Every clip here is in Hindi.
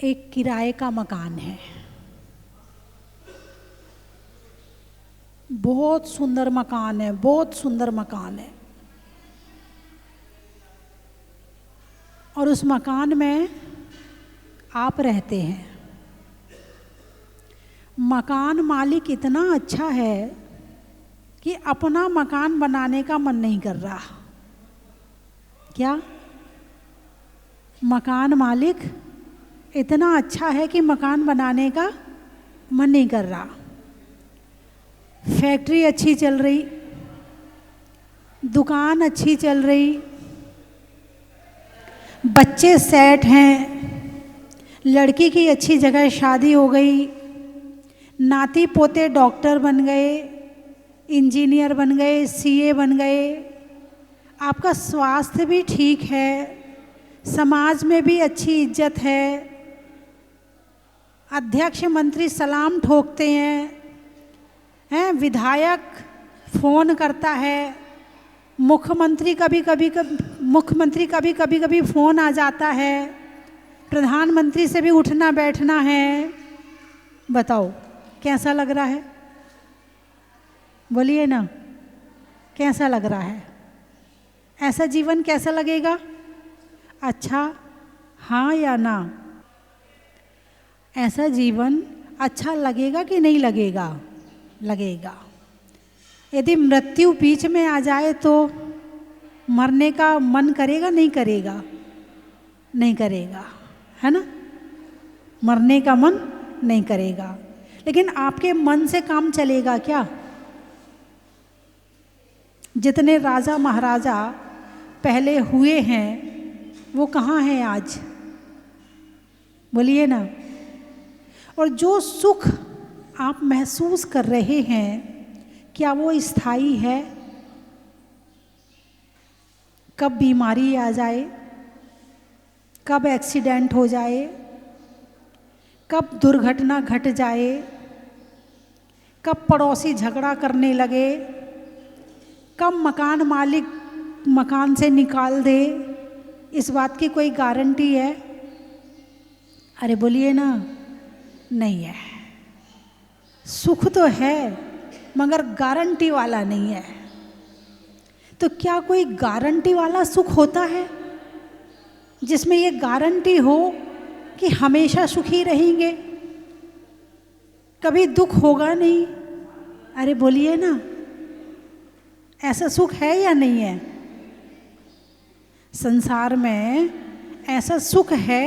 एक किराए का मकान है, बहुत सुंदर मकान है, बहुत सुंदर मकान है। और उस मकान में आप रहते हैं। मकान मालिक इतना अच्छा है कि अपना मकान बनाने का मन नहीं कर रहा। क्या? मकान मालिक इतना अच्छा है कि मकान बनाने का मन नहीं कर रहा। फैक्ट्री अच्छी चल रही, दुकान अच्छी चल रही, बच्चे सेट हैं, लड़की की अच्छी जगह शादी हो गई, नाती पोते डॉक्टर बन गए, इंजीनियर बन गए, सीए बन गए, आपका स्वास्थ्य भी ठीक है, समाज में भी अच्छी इज्जत है, अध्यक्ष मंत्री सलाम ठोकते हैं, विधायक फ़ोन करता है, मुख्यमंत्री कभी कभी फ़ोन आ जाता है, प्रधानमंत्री से भी उठना बैठना है। बताओ कैसा लग रहा है? बोलिए ना, कैसा लग रहा है? ऐसा जीवन कैसा लगेगा? अच्छा, हाँ या ना? ऐसा जीवन अच्छा लगेगा कि नहीं लगेगा? लगेगा। यदि मृत्यु बीच में आ जाए तो मरने का मन करेगा नहीं करेगा? नहीं करेगा, है ना? मरने का मन नहीं करेगा। लेकिन आपके मन से काम चलेगा क्या? जितने राजा महाराजा पहले हुए हैं वो कहाँ हैं आज? बोलिए ना। और जो सुख आप महसूस कर रहे हैं, क्या वो स्थायी है? कब बीमारी आ जाए, कब एक्सीडेंट हो जाए, कब दुर्घटना घट जाए, कब पड़ोसी झगड़ा करने लगे, कब मकान मालिक मकान से निकाल दे, इस बात की कोई गारंटी है? अरे बोलिए ना, नहीं है। सुख तो है मगर गारंटी वाला नहीं है। तो क्या कोई गारंटी वाला सुख होता है जिसमें ये गारंटी हो कि हमेशा सुखी रहेंगे, कभी दुख होगा नहीं? अरे बोलिए ना, ऐसा सुख है या नहीं है? संसार में ऐसा सुख है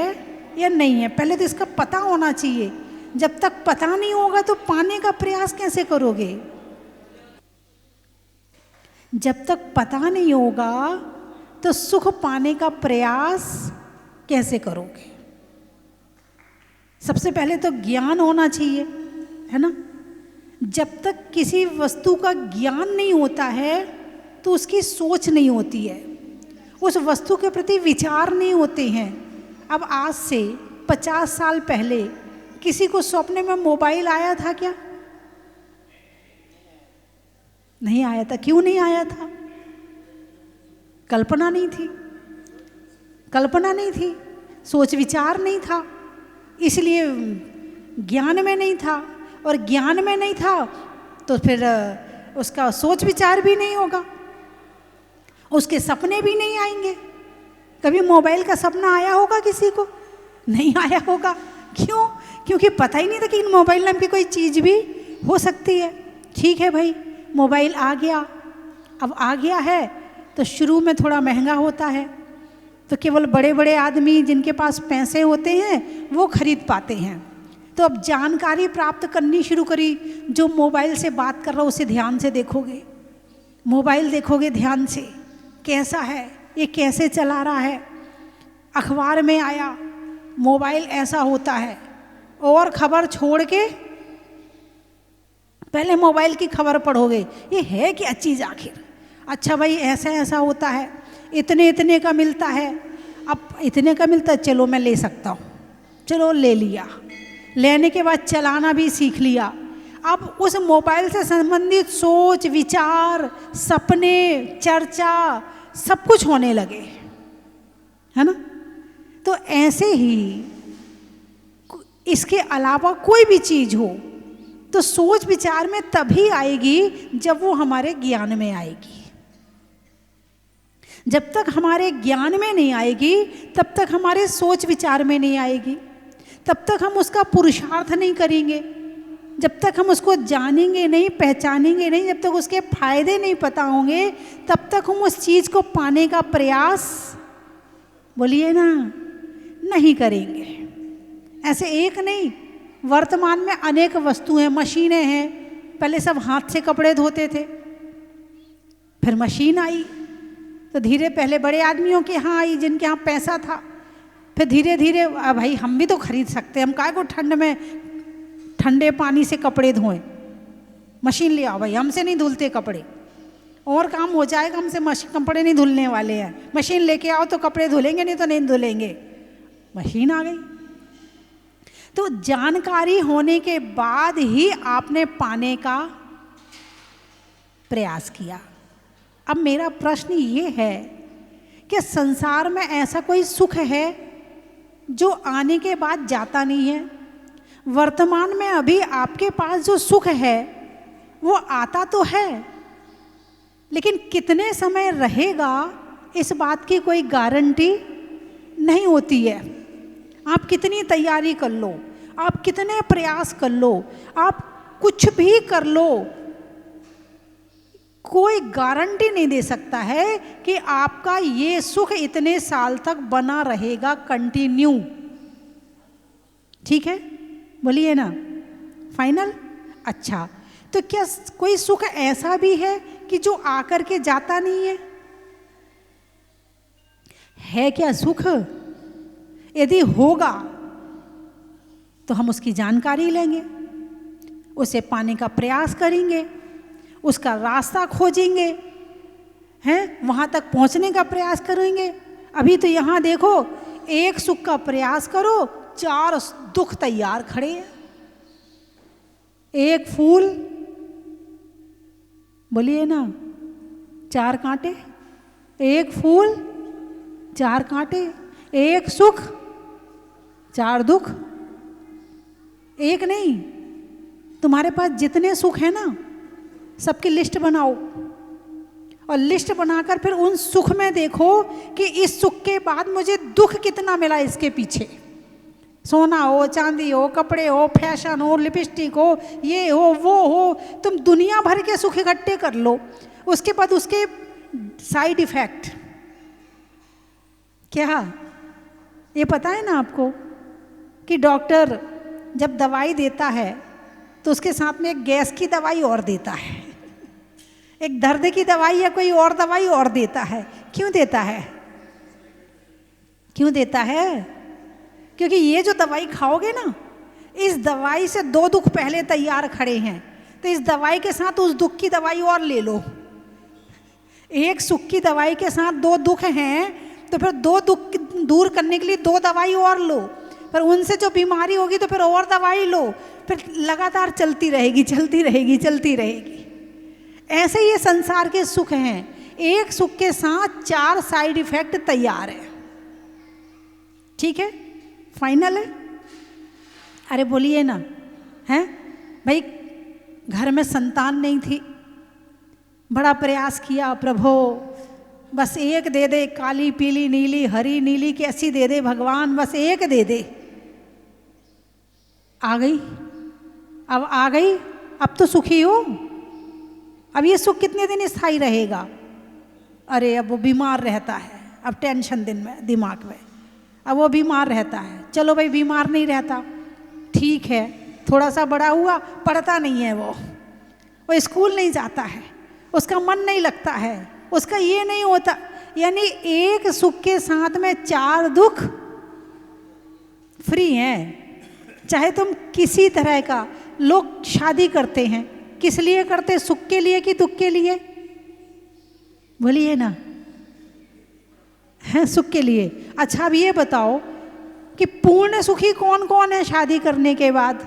या नहीं है? पहले तो इसका पता होना चाहिए। जब तक पता नहीं होगा तो पाने का प्रयास कैसे करोगे? जब तक पता नहीं होगा तो सुख पाने का प्रयास कैसे करोगे? सबसे पहले तो ज्ञान होना चाहिए, है ना? जब तक किसी वस्तु का ज्ञान नहीं होता है तो उसकी सोच नहीं होती है, उस वस्तु के प्रति विचार नहीं होते हैं। अब आज से 50 साल पहले किसी को सपने में मोबाइल आया था क्या? नहीं आया था। क्यों नहीं आया था? कल्पना नहीं थी, कल्पना नहीं थी, सोच विचार नहीं था, इसलिए ज्ञान में नहीं था। और ज्ञान में नहीं था तो फिर उसका सोच विचार भी नहीं होगा, उसके सपने भी नहीं आएंगे। कभी मोबाइल का सपना आया होगा किसी को? नहीं आया होगा। क्यों? क्योंकि पता ही नहीं था कि मोबाइल नाम की कोई चीज़ भी हो सकती है। ठीक है भाई, मोबाइल आ गया। अब आ गया है तो शुरू में थोड़ा महंगा होता है, तो केवल बड़े बड़े आदमी जिनके पास पैसे होते हैं वो खरीद पाते हैं। तो अब जानकारी प्राप्त करनी शुरू करी। जो मोबाइल से बात कर रहा है उसे ध्यान से देखोगे, मोबाइल देखोगे ध्यान से, कैसा है, ये कैसे चला रहा है। अखबार में आया मोबाइल ऐसा होता है, और खबर छोड़ के पहले मोबाइल की खबर पढ़ोगे, ये है क्या चीज़ आखिर? अच्छा भाई, ऐसा ऐसा होता है, इतने इतने का मिलता है। अब इतने का मिलता है, चलो मैं ले सकता हूँ, चलो ले लिया। लेने के बाद चलाना भी सीख लिया। अब उस मोबाइल से संबंधित सोच विचार, सपने, चर्चा सब कुछ होने लगे, है ना? तो ऐसे ही इसके अलावा कोई भी चीज हो तो सोच विचार में तभी आएगी जब वो हमारे ज्ञान में आएगी। जब तक हमारे ज्ञान में नहीं आएगी तब तक हमारे सोच विचार में नहीं आएगी, तब तक हम उसका पुरुषार्थ नहीं करेंगे, जब तक हम उसको जानेंगे नहीं, पहचानेंगे नहीं, जब तक उसके फायदे नहीं पता होंगे, तब तक हम उस चीज को पाने का प्रयास, बोलिए ना, नहीं करेंगे। ऐसे एक नहीं, वर्तमान में अनेक वस्तुएं, मशीनें हैं। पहले सब हाथ से कपड़े धोते थे, फिर मशीन आई, तो धीरे पहले बड़े आदमियों के यहाँ आई जिनके यहाँ पैसा था, फिर धीरे धीरे भाई हम भी तो खरीद सकते हैं, हम काहे को ठंड में ठंडे पानी से कपड़े धोएं, मशीन ले आओ भाई, हमसे नहीं धुलते कपड़े, और काम हो जाएगा, हमसे कपड़े नहीं धुलने वाले हैं, मशीन लेके आओ तो कपड़े धुलेंगे, नहीं तो नहीं धुलेंगे। मशीन आ गई। तो जानकारी होने के बाद ही आपने पाने का प्रयास किया। अब मेरा प्रश्न ये है कि संसार में ऐसा कोई सुख है जो आने के बाद जाता नहीं है? वर्तमान में अभी आपके पास जो सुख है वो आता तो है, लेकिन कितने समय रहेगा इस बात की कोई गारंटी नहीं होती है। आप कितनी तैयारी कर लो, आप कितने प्रयास कर लो, आप कुछ भी कर लो, कोई गारंटी नहीं दे सकता है कि आपका ये सुख इतने साल तक बना रहेगा कंटिन्यू। ठीक है, बोलिए ना, फाइनल। अच्छा, तो क्या कोई सुख ऐसा भी है कि जो आकर के जाता नहीं है? है क्या सुख? यदि होगा तो हम उसकी जानकारी लेंगे, उसे पाने का प्रयास करेंगे, उसका रास्ता खोजेंगे, हैं, वहां तक पहुंचने का प्रयास करेंगे। अभी तो यहां देखो, एक सुख का प्रयास करो, 4 दुख तैयार खड़े हैं। एक फूल, बोलिए ना, 4 कांटे, एक फूल 4 कांटे, एक सुख 4 दुख। एक नहीं, तुम्हारे पास जितने सुख है ना, सबकी लिस्ट बनाओ, और लिस्ट बनाकर फिर उन सुख में देखो कि इस सुख के बाद मुझे दुख कितना मिला इसके पीछे। सोना हो, चांदी हो, कपड़े हो, फैशन हो, लिपस्टिक हो, ये हो, वो हो, तुम दुनिया भर के सुख इकट्ठे कर लो, उसके बाद उसके साइड इफेक्ट क्या, ये पता है ना आपको कि डॉक्टर जब दवाई देता है तो उसके साथ में एक गैस की दवाई और देता है, एक दर्द की दवाई या कोई और दवाई और देता है। क्यों देता है? क्यों देता है? क्योंकि ये जो दवाई खाओगे ना, इस दवाई से 2 दुख पहले तैयार खड़े हैं, तो इस दवाई के साथ उस दुख की दवाई और ले लो। एक सुख की दवाई के साथ 2 दुख हैं, तो फिर 2 दुख दूर करने के लिए 2 दवाई और लो, पर उनसे जो बीमारी होगी तो फिर और दवाई लो, फिर लगातार चलती रहेगी, चलती रहेगी, चलती रहेगी। ऐसे ये संसार के सुख हैं, एक सुख के साथ 4 साइड इफेक्ट तैयार है। ठीक है, फाइनल है। अरे बोलिए ना, हैं भाई, घर में संतान नहीं थी, बड़ा प्रयास किया, प्रभु बस एक दे दे, काली पीली नीली हरी नीली कैसी दे दे भगवान, बस एक दे दे। आ गई, अब आ गई, अब तो सुखी हो। अब ये सुख कितने दिन स्थायी रहेगा? अरे अब वो बीमार रहता है, अब टेंशन दिन में दिमाग में, अब वो बीमार रहता है। चलो भाई, बीमार नहीं रहता, ठीक है, थोड़ा सा बड़ा हुआ, पढ़ता नहीं है, वो स्कूल नहीं जाता है, उसका मन नहीं लगता है, उसका ये नहीं होता। यानी एक सुख के साथ में 4 दुख फ्री हैं। चाहे तुम किसी तरह का, लोग शादी करते हैं किस लिए करते? सुख के लिए कि दुख के लिए? बोलिए ना, है सुख के लिए। अच्छा, अब ये बताओ कि पूर्ण सुखी कौन कौन है शादी करने के बाद?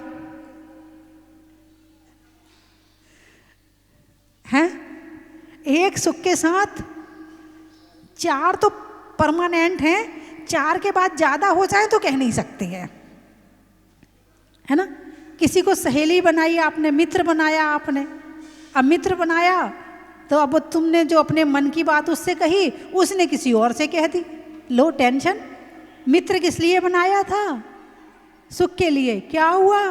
हैं, एक सुख के साथ 4 तो परमानेंट हैं, 4 के बाद ज्यादा हो जाए तो कह नहीं सकते हैं। है ना। किसी को सहेली बनाई आपने, मित्र बनाया आपने। अब मित्र बनाया तो अब तुमने जो अपने मन की बात उससे कही, उसने किसी और से कह दी, लो टेंशन। मित्र किस लिए बनाया था? सुख के लिए। क्या हुआ?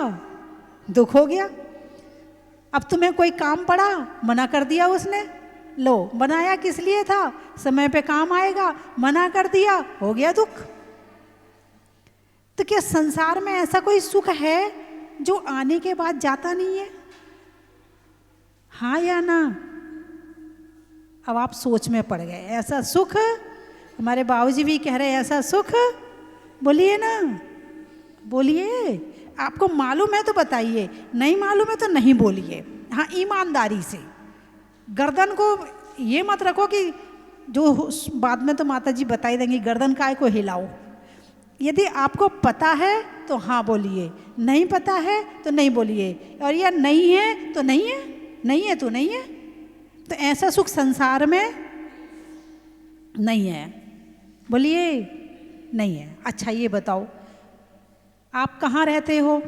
दुख हो गया। अब तुम्हें कोई काम पड़ा, मना कर दिया उसने, लो बनाया किस लिए था? समय पे काम आएगा, मना कर दिया, हो गया दुख। तो क्या संसार में ऐसा कोई सुख है जो आने के बाद जाता नहीं है? हाँ या ना? अब आप सोच में पड़ गए। ऐसा सुख, हमारे बाबूजी भी कह रहे हैं ऐसा सुख, बोलिए ना, बोलिए। आपको मालूम है तो बताइए, नहीं मालूम है तो नहीं बोलिए। हाँ, ईमानदारी से। गर्दन को ये मत रखो कि जो बाद में तो माता जी बता ही देंगी, गर्दन काय को हिलाओ। यदि आपको पता है तो हाँ बोलिए, नहीं पता है तो नहीं बोलिए। और यह नहीं है तो नहीं है, नहीं है तो नहीं है। तो ऐसा सुख संसार में नहीं है, बोलिए नहीं है। अच्छा ये बताओ, आप कहाँ रहते हो?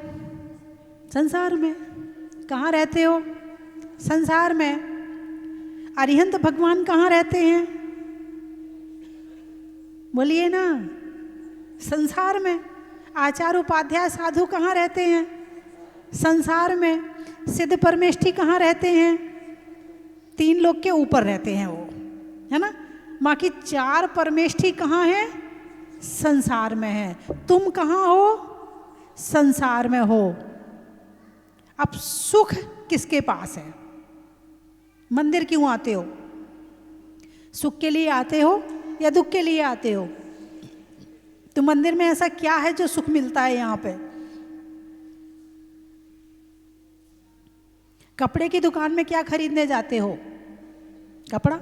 संसार में। कहाँ रहते हो? संसार में। अरिहंत भगवान कहाँ रहते हैं? बोलिए ना, संसार में। आचार्य उपाध्याय साधु कहाँ रहते हैं? संसार में। सिद्ध परमेष्ठी कहाँ रहते हैं? 3 लोग के ऊपर रहते हैं वो, है ना। बाकी 4 परमेष्ठी कहाँ हैं? संसार में है। तुम कहाँ हो? संसार में हो। अब सुख किसके पास है? मंदिर क्यों आते हो? सुख के लिए आते हो या दुख के लिए आते हो? तो मंदिर में ऐसा क्या है जो सुख मिलता है यहाँ पे? कपड़े की दुकान में क्या खरीदने जाते हो? कपड़ा।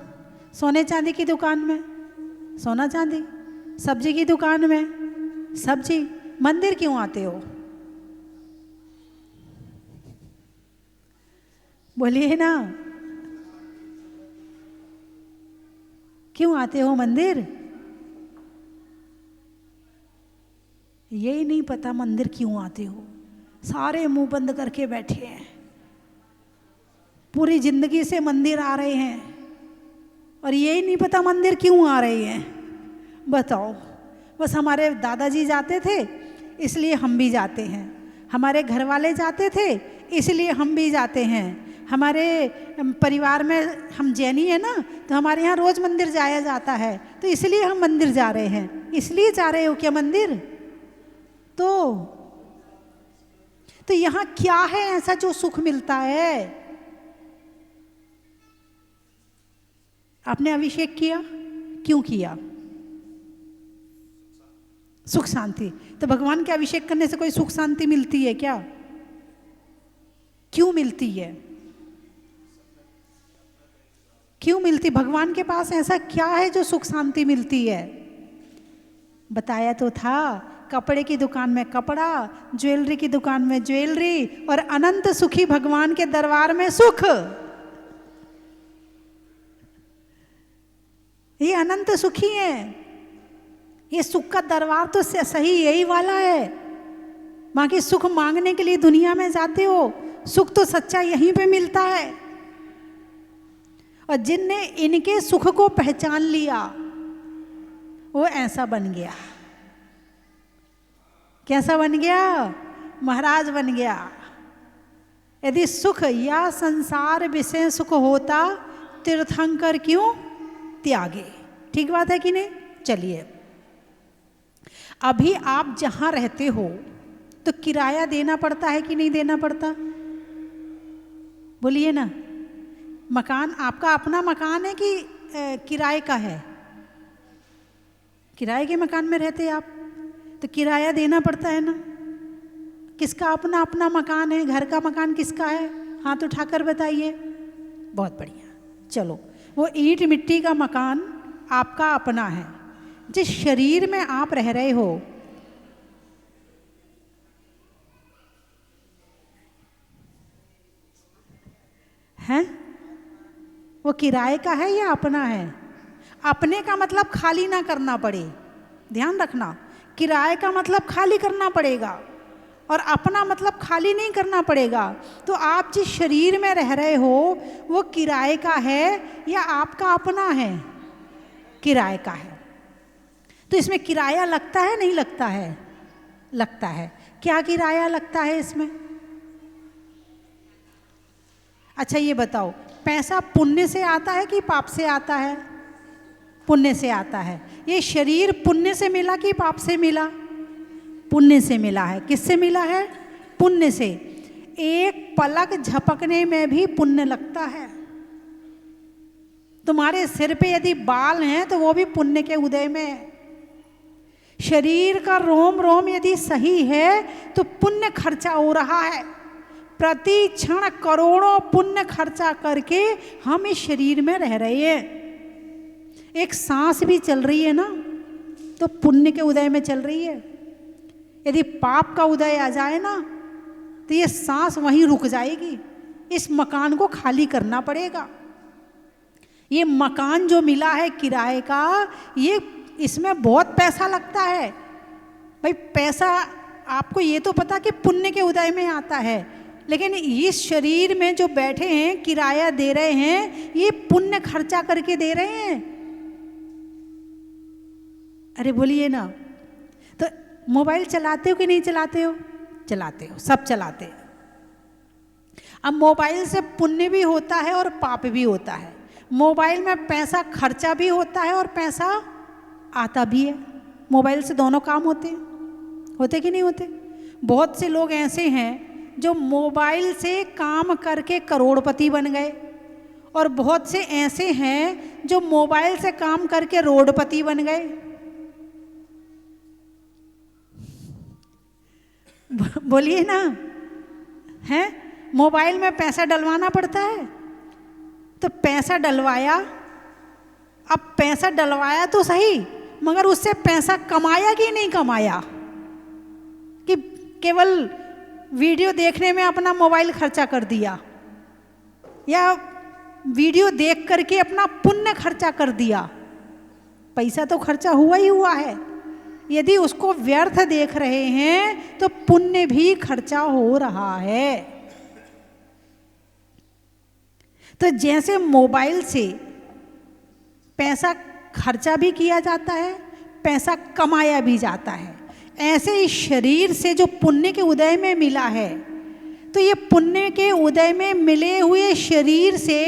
सोने चांदी की दुकान में सोना चांदी। सब्जी की दुकान में सब्जी। मंदिर क्यों आते हो? बोलिए ना, क्यों आते हो मंदिर? यही नहीं पता मंदिर क्यों आते हो। सारे मुंह बंद करके बैठे हैं, पूरी जिंदगी से मंदिर आ रहे हैं और यही नहीं पता मंदिर क्यों आ रहे हैं। बताओ। बस हमारे दादाजी जाते थे इसलिए हम भी जाते हैं, हमारे घर वाले जाते थे इसलिए हम भी जाते हैं, हमारे परिवार में हम जैनी है ना, तो हमारे यहाँ रोज मंदिर जाया जाता है, तो इसलिए हम मंदिर जा रहे हैं। इसलिए जा रहे हो क्या मंदिर? तो यहाँ क्या है ऐसा जो सुख मिलता है? आपने अभिषेक किया, क्यों किया? सुख शांति। तो भगवान के अभिषेक करने से कोई सुख शांति मिलती है क्या? क्यों मिलती है? क्यों मिलती? भगवान के पास ऐसा क्या है जो सुख शांति मिलती है? बताया तो था, कपड़े की दुकान में कपड़ा, ज्वेलरी की दुकान में ज्वेलरी, और अनंत सुखी भगवान के दरबार में सुख। ये अनंत सुखी है। ये सुख का दरबार तो सही यही वाला है। बाकी सुख मांगने के लिए दुनिया में जाते हो, सुख तो सच्चा यहीं पे मिलता है। और जिनने इनके सुख को पहचान लिया वो ऐसा बन गया। कैसा बन गया? महाराज बन गया। यदि सुख या संसार विषय सुख होता, तीर्थंकर क्यों त्यागे। ठीक बात है कि नहीं? चलिए, अभी आप जहां रहते हो तो किराया देना पड़ता है कि नहीं देना पड़ता? बोलिए ना। मकान आपका अपना मकान है कि किराए का है? किराए के मकान में रहते आप, तो किराया देना पड़ता है ना। किसका अपना अपना मकान है? घर का मकान किसका है? हाथ उठाकर बताइए। बहुत बढ़िया। चलो, वो ईंट मिट्टी का मकान आपका अपना है। जिस शरीर में आप रह रहे हो, हैं, वो किराए का है या अपना है? अपने का मतलब खाली ना करना पड़े, ध्यान रखना। किराए का मतलब खाली करना पड़ेगा, और अपना मतलब खाली नहीं करना पड़ेगा। तो आप जिस शरीर में रह रहे हो वो किराए का है या आपका अपना है? किराए का है। तो इसमें किराया लगता है नहीं लगता है? लगता है। क्या किराया लगता है इसमें? अच्छा ये बताओ, पैसा पुण्य से आता है कि पाप से आता है? पुण्य से आता है। ये शरीर पुण्य से मिला कि पाप से मिला? पुण्य से मिला है। किससे मिला है? पुण्य से। एक पलक झपकने में भी पुण्य लगता है। तुम्हारे सिर पे यदि बाल हैं तो वो भी पुण्य के उदय में है। शरीर का रोम रोम यदि सही है तो पुण्य खर्चा हो रहा है। प्रति क्षण करोड़ों पुण्य खर्चा करके हम इस शरीर में रह रहे हैं। एक सांस भी चल रही है ना तो पुण्य के उदय में चल रही है। यदि पाप का उदय आ जाए ना तो ये सांस वहीं रुक जाएगी। इस मकान को खाली करना पड़ेगा। ये मकान जो मिला है किराए का, ये इसमें बहुत पैसा लगता है भाई। पैसा आपको ये तो पता कि पुण्य के उदय में आता है, लेकिन इस शरीर में जो बैठे हैं किराया दे रहे हैं, ये पुण्य खर्चा करके दे रहे हैं। अरे बोलिए ना। तो मोबाइल चलाते हो कि नहीं चलाते हो? चलाते हो, सब चलाते हैं। अब मोबाइल से पुण्य भी होता है और पाप भी होता है। मोबाइल में पैसा खर्चा भी होता है और पैसा आता भी है। मोबाइल से दोनों काम होते कि नहीं होते? बहुत से लोग ऐसे हैं जो मोबाइल से काम करके करोड़पति बन गए, और बहुत से ऐसे हैं जो मोबाइल से काम करके रोडपति बन गए। बोलिए ना, है? मोबाइल में पैसा डलवाना पड़ता है तो पैसा डलवाया। अब पैसा डलवाया तो सही, मगर उससे पैसा कमाया कि नहीं कमाया? कि केवल वीडियो देखने में अपना मोबाइल खर्चा कर दिया, या वीडियो देख करके अपना पुण्य खर्चा कर दिया? पैसा तो खर्चा हुआ ही हुआ है। यदि उसको व्यर्थ देख रहे हैं तो पुण्य भी खर्चा हो रहा है। तो जैसे मोबाइल से पैसा खर्चा भी किया जाता है, पैसा कमाया भी जाता है, ऐसे ही शरीर से जो पुण्य के उदय में मिला है, तो ये पुण्य के उदय में मिले हुए शरीर से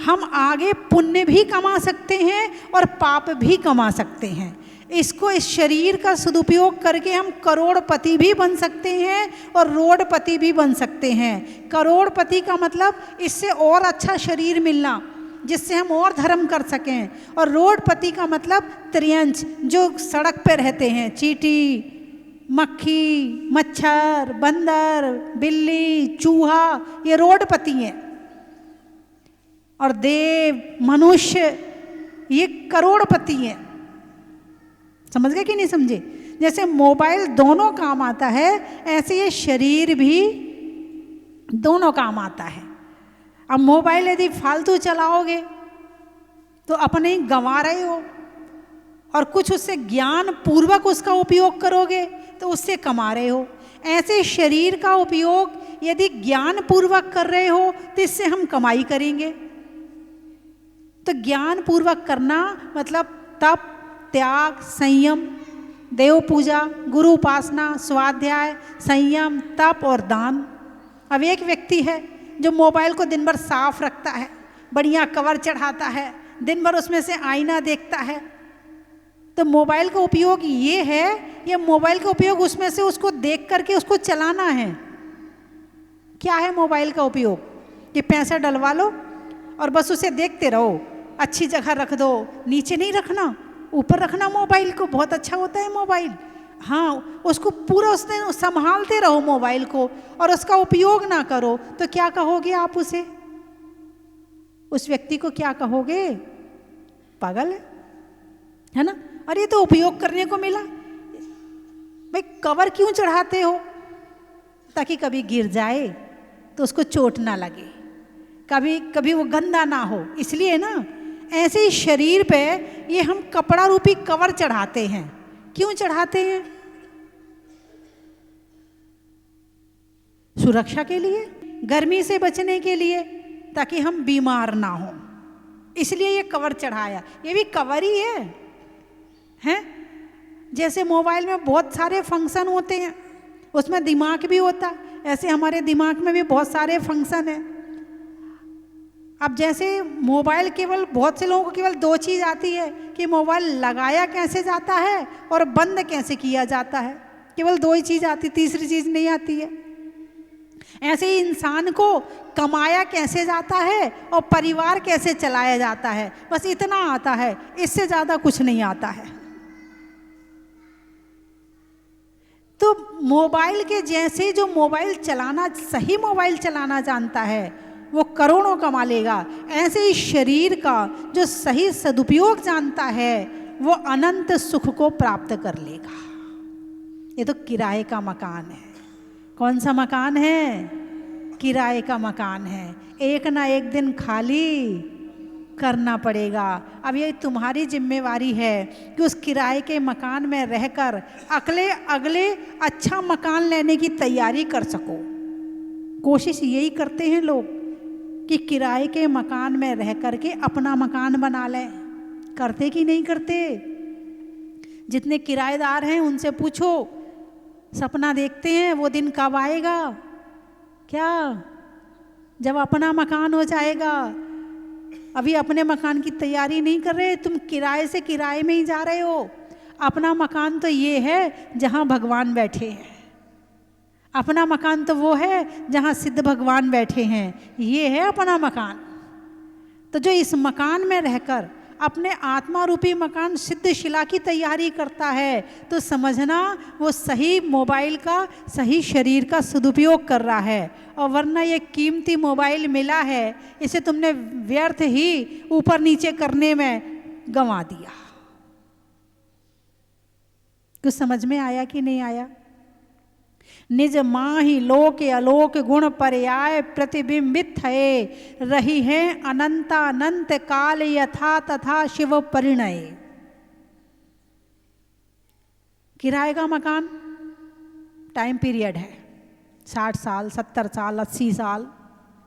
हम आगे पुण्य भी कमा सकते हैं और पाप भी कमा सकते हैं। इसको, इस शरीर का सदुपयोग करके हम करोड़पति भी बन सकते हैं और रोडपति भी बन सकते हैं। करोड़पति का मतलब इससे और अच्छा शरीर मिलना जिससे हम और धर्म कर सकें, और रोडपति का मतलब त्रियंच, जो सड़क पे रहते हैं, चींटी, मक्खी, मच्छर, बंदर, बिल्ली, चूहा, ये रोडपति हैं। और देव, मनुष्य, ये करोड़पति हैं। समझ गए कि नहीं समझे? जैसे मोबाइल दोनों काम आता है, ऐसे ये शरीर भी दोनों काम आता है। अब मोबाइल यदि फालतू चलाओगे तो अपने ही गंवा रहे हो, और कुछ उससे ज्ञान पूर्वक उसका उपयोग करोगे तो उससे कमा रहे हो। ऐसे शरीर का उपयोग यदि ज्ञान पूर्वक कर रहे हो तो इससे हम कमाई करेंगे। तो ज्ञान पूर्वक करना मतलब तप, त्याग, संयम, देव पूजा, गुरु उपासना, स्वाध्याय, संयम, तप और दान। अब एक व्यक्ति है जो मोबाइल को दिन भर साफ रखता है, बढ़िया कवर चढ़ाता है, दिन भर उसमें से आईना देखता है, तो मोबाइल का उपयोग ये है, या मोबाइल का उपयोग उसमें से उसको देख करके उसको चलाना है? क्या है मोबाइल का उपयोग? कि पैसा डलवा लो और बस उसे देखते रहो, अच्छी जगह रख दो, नीचे नहीं रखना, ऊपर रखना मोबाइल को, बहुत अच्छा होता है मोबाइल। हाँ, उसको पूरा उसने संभालते रहो मोबाइल को, और उसका उपयोग ना करो तो क्या कहोगे आप उसे? उस व्यक्ति को क्या कहोगे? पागल है ना? और ये तो उपयोग करने को मिला। भाई कवर क्यों चढ़ाते हो? ताकि कभी गिर जाए तो उसको चोट ना लगे, कभी कभी वो गंदा ना हो, इसलिए ना। ऐसे ही शरीर पे ये हम कपड़ा रूपी कवर चढ़ाते हैं। क्यों चढ़ाते हैं? सुरक्षा के लिए, गर्मी से बचने के लिए, ताकि हम बीमार ना हों, इसलिए ये कवर चढ़ाया। ये भी कवर ही है, हैं? जैसे मोबाइल में बहुत सारे फंक्शन होते हैं, उसमें दिमाग भी होता है, ऐसे हमारे दिमाग में भी बहुत सारे फंक्शन हैं। अब जैसे मोबाइल केवल, बहुत से लोगों को केवल दो चीज़ आती है कि मोबाइल लगाया कैसे जाता है और बंद कैसे किया जाता है, केवल दो ही चीज़ आती, तीसरी चीज़ नहीं आती है। ऐसे ही इंसान को कमाया कैसे जाता है और परिवार कैसे चलाया जाता है, बस इतना आता है, इससे ज़्यादा कुछ नहीं आता है। तो मोबाइल के जैसे जो मोबाइल चलाना, सही मोबाइल चलाना जानता है वो करोड़ों कमा लेगा, ऐसे ही शरीर का जो सही सदुपयोग जानता है वो अनंत सुख को प्राप्त कर लेगा। ये तो किराए का मकान है। कौन सा मकान है? किराए का मकान है। एक ना एक दिन खाली करना पड़ेगा। अब ये तुम्हारी जिम्मेवारी है कि उस किराए के मकान में रहकर अगले अच्छा मकान लेने की तैयारी कर सको। कोशिश यही करते हैं लोग कि किराए के मकान में रह करके अपना मकान बना लें। करते कि नहीं करते? जितने किराएदार हैं उनसे पूछो, सपना देखते हैं वो दिन कब आएगा? क्या? जब अपना मकान हो जाएगा। अभी अपने मकान की तैयारी नहीं कर रहे, तुम किराए से किराए में ही जा रहे हो। अपना मकान तो ये है जहाँ भगवान बैठे हैं, अपना मकान तो वो है जहाँ सिद्ध भगवान बैठे हैं, ये है अपना मकान। तो जो इस मकान में रहकर अपने आत्मा रूपी मकान सिद्ध शिला की तैयारी करता है, तो समझना वो सही मोबाइल का, सही शरीर का सदुपयोग कर रहा है। और वरना ये कीमती मोबाइल मिला है, इसे तुमने व्यर्थ ही ऊपर नीचे करने में गंवा दिया। कुछ समझ में आया कि नहीं आया? निज माही लोक अलोक गुण पर्याय प्रतिबिंबित है, रही हैं अनंतानंत काल यथा तथा शिव परिणय। किराए का मकान टाइम पीरियड है, 60 साल 70 साल 80 साल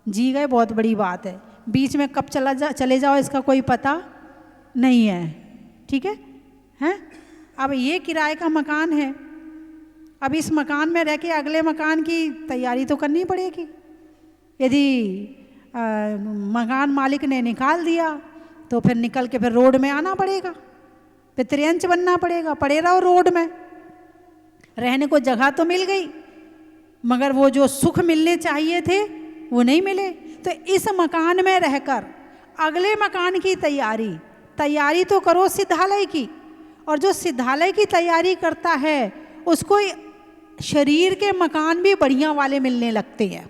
जी गए, बहुत बड़ी बात है। बीच में कब चले जाओ इसका कोई पता नहीं है। ठीक है, हैं? अब ये किराए का मकान है, अब इस मकान में रह के अगले मकान की तैयारी तो करनी पड़ेगी। यदि मकान मालिक ने निकाल दिया तो फिर निकल के फिर रोड में आना पड़ेगा, फिर त्रियंच बनना पड़ेगा, पड़े रहो रोड में। रहने को जगह तो मिल गई, मगर वो जो सुख मिलने चाहिए थे वो नहीं मिले। तो इस मकान में रहकर अगले मकान की तैयारी तो करो सिद्धालय की। और जो सिद्धालय की तैयारी करता है उसको शरीर के मकान भी बढ़िया वाले मिलने लगते हैं।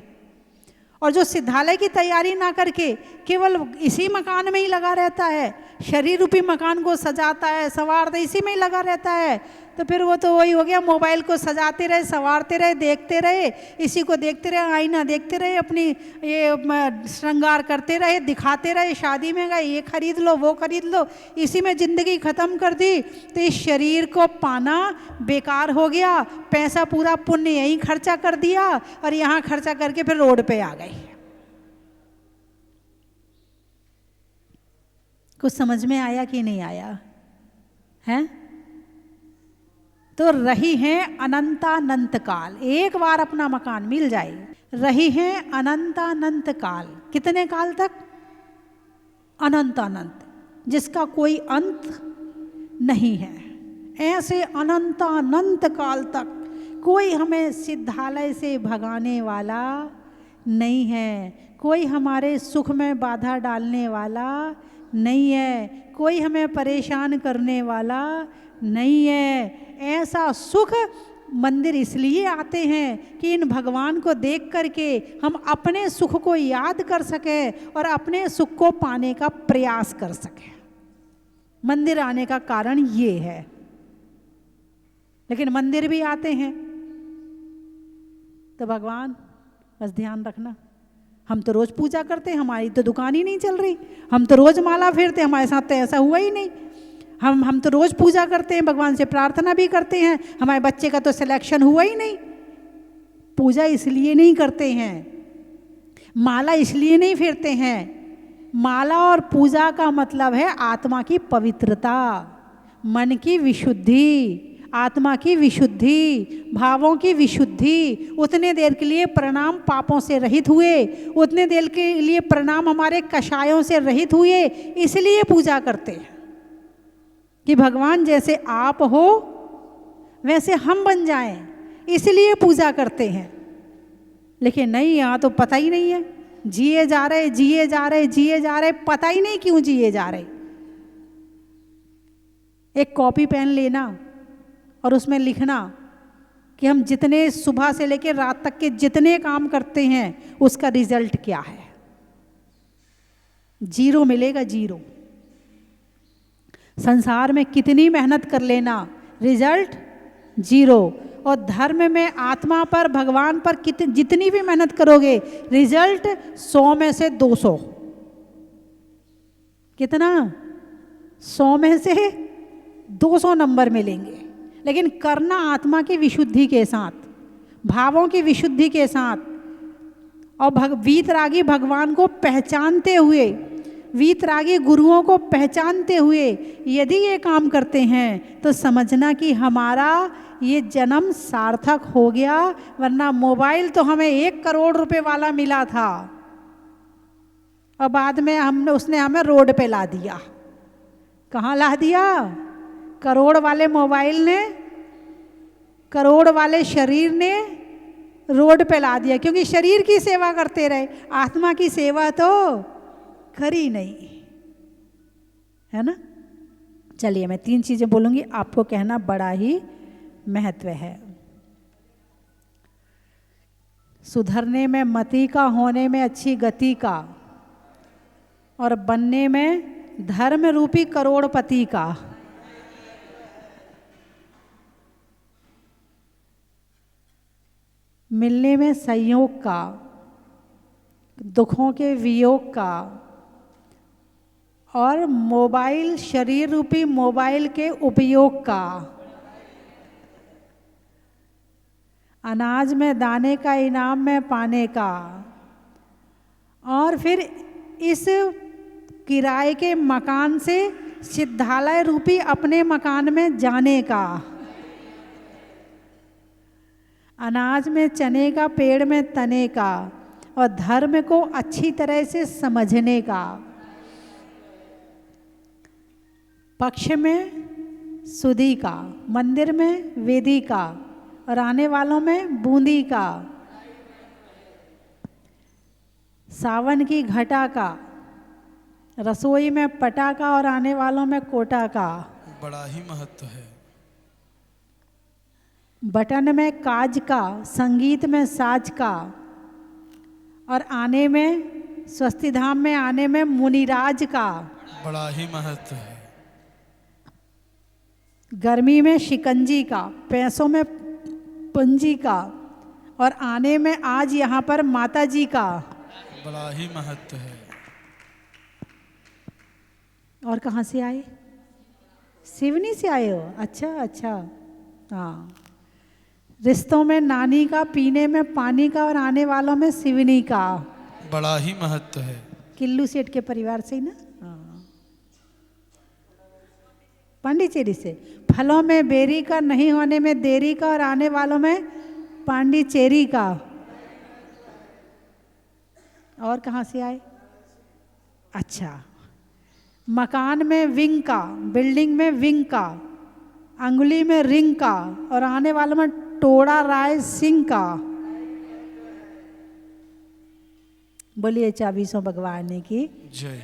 और जो सिद्धालय की तैयारी ना करके केवल इसी मकान में ही लगा रहता है, शरीर रूपी मकान को सजाता है, संवारता, इसी में ही लगा रहता है, तो फिर वो तो वही हो गया, मोबाइल को सजाते रहे, संवारते रहे, देखते रहे, इसी को देखते रहे, आईना देखते रहे, अपनी ये श्रृंगार करते रहे, दिखाते रहे, शादी में गए ये खरीद लो वो खरीद लो, इसी में ज़िंदगी ख़त्म कर दी। तो इस शरीर को पाना बेकार हो गया, पैसा पूरा पुण्य यहीं खर्चा कर दिया और यहाँ खर्चा करके फिर रोड पे आ गए। कुछ समझ में आया कि नहीं आया? हैं? तो रही हैं अनंतानंत काल, एक बार अपना मकान मिल जाए, रही हैं अनंतानंत काल। कितने काल तक? अनंतानंत, जिसका कोई अंत नहीं है। ऐसे अनंतानंत काल तक कोई हमें सिद्धालय से भगाने वाला नहीं है, कोई हमारे सुख में बाधा डालने वाला नहीं है, कोई हमें परेशान करने वाला नहीं है। ऐसा सुख मंदिर इसलिए आते हैं कि इन भगवान को देख करके हम अपने सुख को याद कर सकें और अपने सुख को पाने का प्रयास कर सकें। मंदिर आने का कारण ये है। लेकिन मंदिर भी आते हैं तो भगवान बस ध्यान रखना, हम तो रोज़ पूजा करते हैं, हमारी तो दुकान ही नहीं चल रही, हम तो रोज़ माला फेरते, हमारे साथ तो ऐसा हुआ ही नहीं। हम तो रोज़ पूजा करते हैं, भगवान से प्रार्थना भी करते हैं, हमारे बच्चे का तो सिलेक्शन हुआ ही नहीं। पूजा इसलिए नहीं करते हैं, माला इसलिए नहीं फेरते हैं। माला और पूजा का मतलब है आत्मा की पवित्रता, मन की विशुद्धि, आत्मा की विशुद्धि, भावों की विशुद्धि। उतने देर के लिए प्रणाम पापों से रहित हुए, उतने देर के लिए प्रणाम हमारे कषायों से रहित हुए, इसलिए पूजा करते हैं कि भगवान जैसे आप हो वैसे हम बन जाएं, इसलिए पूजा करते हैं। लेकिन नहीं, यहाँ तो पता ही नहीं है, जिए जा रहे जिए जा रहे जिए जा रहे, पता ही नहीं क्यों जिए जा रहे। एक कॉपी पेन लेना और उसमें लिखना कि हम जितने सुबह से लेकर रात तक के जितने काम करते हैं उसका रिजल्ट क्या है, 0 मिलेगा, 0। संसार में कितनी मेहनत कर लेना, रिजल्ट 0। और धर्म में आत्मा पर, भगवान पर जितनी भी मेहनत करोगे, रिजल्ट 100 में से 200। कितना? 100 में से 200 नंबर मिलेंगे। लेकिन करना आत्मा की विशुद्धि के साथ, भावों की विशुद्धि के साथ, और वीतरागी भगवान को पहचानते हुए, वीतरागी गुरुओं को पहचानते हुए यदि ये काम करते हैं तो समझना कि हमारा ये जन्म सार्थक हो गया। वरना मोबाइल तो हमें 1 करोड़ रुपए वाला मिला था और बाद में उसने हमें रोड पे ला दिया। कहाँ ला दिया? करोड़ वाले मोबाइल ने, करोड़ वाले शरीर ने रोड पे ला दिया, क्योंकि शरीर की सेवा करते रहे, आत्मा की सेवा तो करी नहीं, है ना। चलिए मैं 3 चीजें बोलूंगी, आपको कहना बड़ा ही महत्व है। सुधरने में मति का, होने में अच्छी गति का, और बनने में धर्म रूपी करोड़पति का। मिलने में संयोग का, दुखों के वियोग का, और मोबाइल, शरीर रूपी मोबाइल के उपयोग का। अनाज में दाने का, इनाम में पाने का, और फिर इस किराए के मकान से सिद्धालय रूपी अपने मकान में जाने का। अनाज में चने का, पेड़ में तने का, और धर्म को अच्छी तरह से समझने का। पक्ष में सुधी का, मंदिर में वेदी का, और आने वालों में बूंदी का। सावन की घटा का, रसोई में पटा का, और आने वालों में कोटा का। बड़ा ही महत्व है। बटन में काज का, संगीत में साज का, और आने में स्वस्ति धाम में आने में मुनिराज का। बड़ा ही महत्व है। गर्मी में शिकंजी का, पैसों में पंजी का, और आने में आज यहाँ पर माता जी का। बड़ा ही महत्व है। और कहाँ से आए? सिवनी से आए हो? अच्छा अच्छा, हाँ। रिश्तों में नानी का, पीने में पानी का, और आने वालों में सिवनी का। बड़ा ही महत्व है। किल्लू सेठ के परिवार से ही ना? हाँ, पांडिचेरी से। फलों में बेरी का, नहीं होने में देरी का, और आने वालों में पांडिचेरी का। और कहाँ से आए? अच्छा, मकान में विंग का, बिल्डिंग में विंग का, अंगुली में रिंग का, और आने वालों में टोड़ा राय सिंह का। बोलिए 24 भगवान की जय।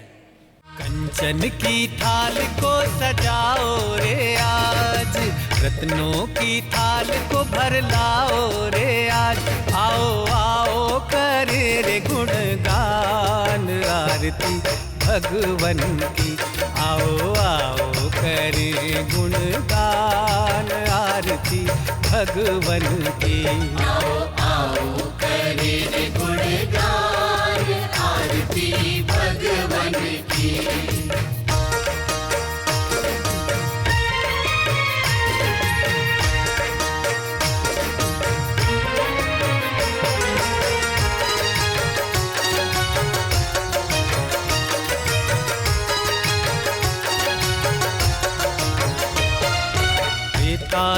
कंचन की थाल को सजाओ रे आज, रत्नों की थाल को भर लाओ रे आज। आओ आओ करे रे गुणगान आरती भगवन की। आओ आओ करे गुणगान आरती भगवन की। आओ आओ करे रे गुणगान आरती भगवन की।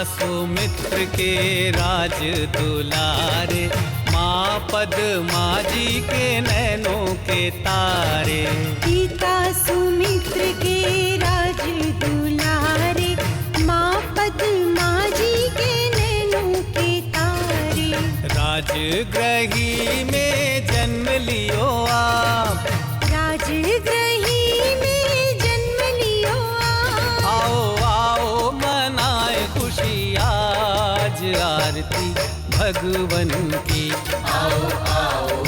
सुमित्र के राज दुलारे, माँ पद्मा जी के नैनों के तारे। पिता सुमित्र के राज दुलारे, माँ पद्मा जी के नैनों के तारे। राजगृही में जन्म लियो आप, राजगृही में जन्म लियो आप। आओ आओ मनाए खुशी आज आरती भगवन की। आओ आओ